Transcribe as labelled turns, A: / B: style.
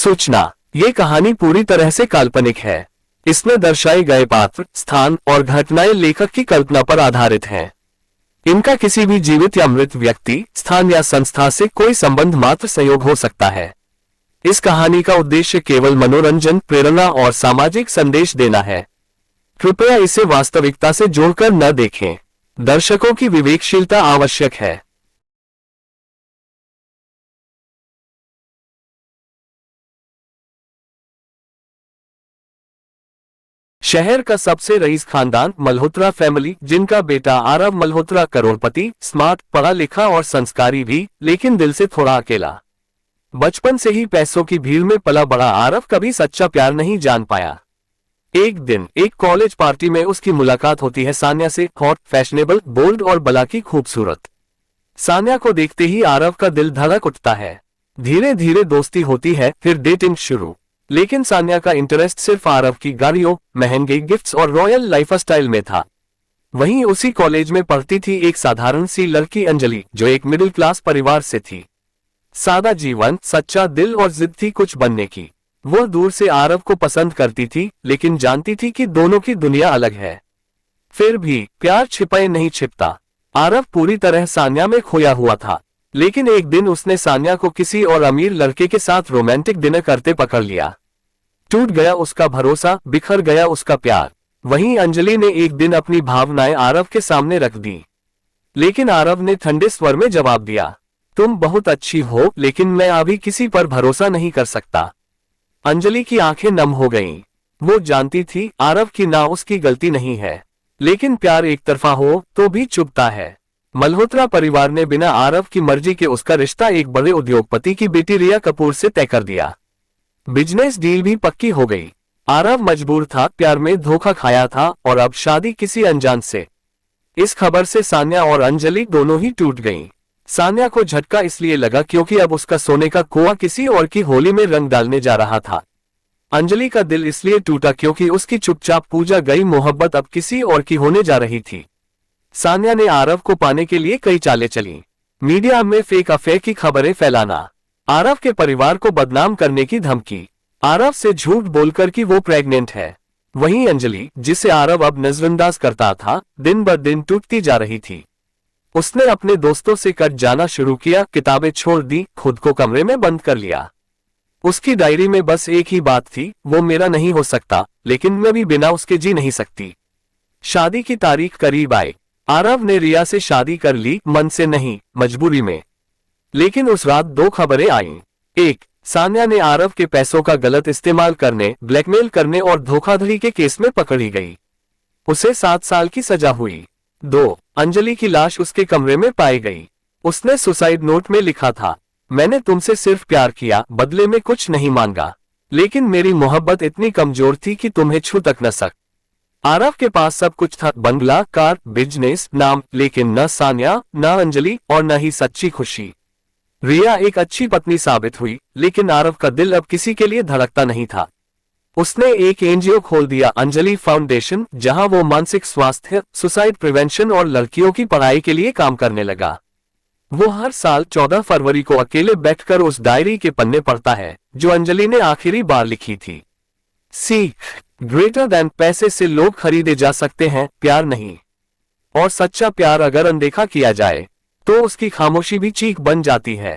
A: सूचना, ये कहानी पूरी तरह से काल्पनिक है। इसमें दर्शाए गए पात्र, स्थान और घटनाएं लेखक की कल्पना पर आधारित हैं। इनका किसी भी जीवित या मृत व्यक्ति, स्थान या संस्था से कोई संबंध मात्र संयोग हो सकता है। इस कहानी का उद्देश्य केवल मनोरंजन, प्रेरणा और सामाजिक संदेश देना है। कृपया इसे वास्तविकता से जोड़कर न देखें। दर्शकों की विवेकशीलता आवश्यक है। शहर का सबसे रईस खानदान मल्होत्रा फैमिली, जिनका बेटा आरव मल्होत्रा करोड़पति, स्मार्ट, पढ़ा लिखा और संस्कारी भी, लेकिन दिल से थोड़ा अकेला। बचपन से ही पैसों की भीड़ में पला बड़ा आरव कभी सच्चा प्यार नहीं जान पाया। एक दिन एक कॉलेज पार्टी में उसकी मुलाकात होती है सान्या से, हॉट, फैशनेबल, बोल्ड और बलाकी खूबसूरत। सान्या को देखते ही आरव का दिल धड़क उठता है। धीरे धीरे दोस्ती होती है, फिर डेटिंग शुरू। लेकिन सान्या का इंटरेस्ट सिर्फ आरव की गाड़ियों, महंगे गिफ्ट्स और रॉयल लाइफस्टाइल में था। वहीं उसी कॉलेज में पढ़ती थी एक साधारण सी लड़की अंजलि, जो एक मिडिल क्लास परिवार से थी। सादा जीवन, सच्चा दिल और जिद थी कुछ बनने की। वो दूर से आरव को पसंद करती थी, लेकिन जानती थी कि दोनों की दुनिया अलग है। फिर भी प्यार छिपाए नहीं छिपता। आरव पूरी तरह सान्या में खोया हुआ था, लेकिन एक दिन उसने सान्या को किसी और अमीर लड़के के साथ रोमांटिक डिनर करते पकड़ लिया। टूट गया उसका भरोसा, बिखर गया उसका प्यार। वहीं अंजलि ने एक दिन अपनी भावनाएं आरव के सामने रख दी, लेकिन आरव ने ठंडे स्वर में जवाब दिया, तुम बहुत अच्छी हो, लेकिन मैं अभी किसी पर भरोसा नहीं कर सकता। अंजलि की आंखें नम हो गईं। वो जानती थी आरव की ना उसकी गलती नहीं है, लेकिन प्यार एक तरफा हो तो भी चुभता है। मल्होत्रा परिवार ने बिना आरव की मर्जी के उसका रिश्ता एक बड़े उद्योगपति की बेटी रिया कपूर से तय कर दिया। बिजनेस डील भी पक्की हो गई। आरव मजबूर था, प्यार में धोखा खाया था और अब शादी किसी अनजान से। इस खबर से सान्या और अंजलि दोनों ही टूट गईं। सान्या को झटका इसलिए लगा क्योंकि अब उसका सोने का कुआं किसी और की होली में रंग डालने जा रहा था। अंजलि का दिल इसलिए टूटा क्योंकि उसकी चुपचाप पूजा गई मोहब्बत अब किसी और की होने जा रही थी। सान्या ने आरव को पाने के लिए कई चालें चली। मीडिया में फेक अफेयर की खबरें फैलाना, आरव के परिवार को बदनाम करने की धमकी, आरव से झूठ बोलकर कि वो प्रेग्नेंट है। वहीं अंजलि, जिसे आरव अब नजरअंदाज करता था, दिन ब दिन टूटती जा रही थी। उसने अपने दोस्तों से कट जाना शुरू किया, किताबें छोड़ दी, खुद को कमरे में बंद कर लिया। उसकी डायरी में बस एक ही बात थी, वो मेरा नहीं हो सकता, लेकिन मैं भी बिना उसके जी नहीं सकती। शादी की तारीख करीब आई। आरव ने रिया से शादी कर ली, मन से नहीं, मजबूरी में। लेकिन उस रात दो खबरें आईं। एक, सान्या ने आरव के पैसों का गलत इस्तेमाल करने, ब्लैकमेल करने और धोखाधड़ी के केस में पकड़ी गई। उसे 7 साल की सजा हुई। 2, अंजलि की लाश उसके कमरे में पाई गई। उसने सुसाइड नोट में लिखा था, मैंने तुमसे सिर्फ प्यार किया, बदले में कुछ नहीं मांगा, लेकिन मेरी मोहब्बत इतनी कमजोर थी कि तुम्हें छू तक न सक। आरव के पास सब कुछ था, बंगला, कार, बिजनेस, नाम, लेकिन न सान्या, न अंजलि और न ही सच्ची खुशी। रिया एक अच्छी पत्नी साबित हुई, लेकिन आरव का दिल अब किसी के लिए धड़कता नहीं था। उसने एक एनजीओ खोल दिया, अंजलि फाउंडेशन, जहां वो मानसिक स्वास्थ्य, सुसाइड प्रिवेंशन और लड़कियों की पढ़ाई के लिए काम करने लगा। वो हर साल 14 फरवरी को अकेले बैठकर उस डायरी के पन्ने पढ़ता है जो अंजलि ने आखिरी बार लिखी थी। सीख, ग्रेटर देन पैसे से लोग खरीदे जा सकते हैं, प्यार नहीं। और सच्चा प्यार अगर अनदेखा किया जाए तो उसकी खामोशी भी चीख बन जाती है।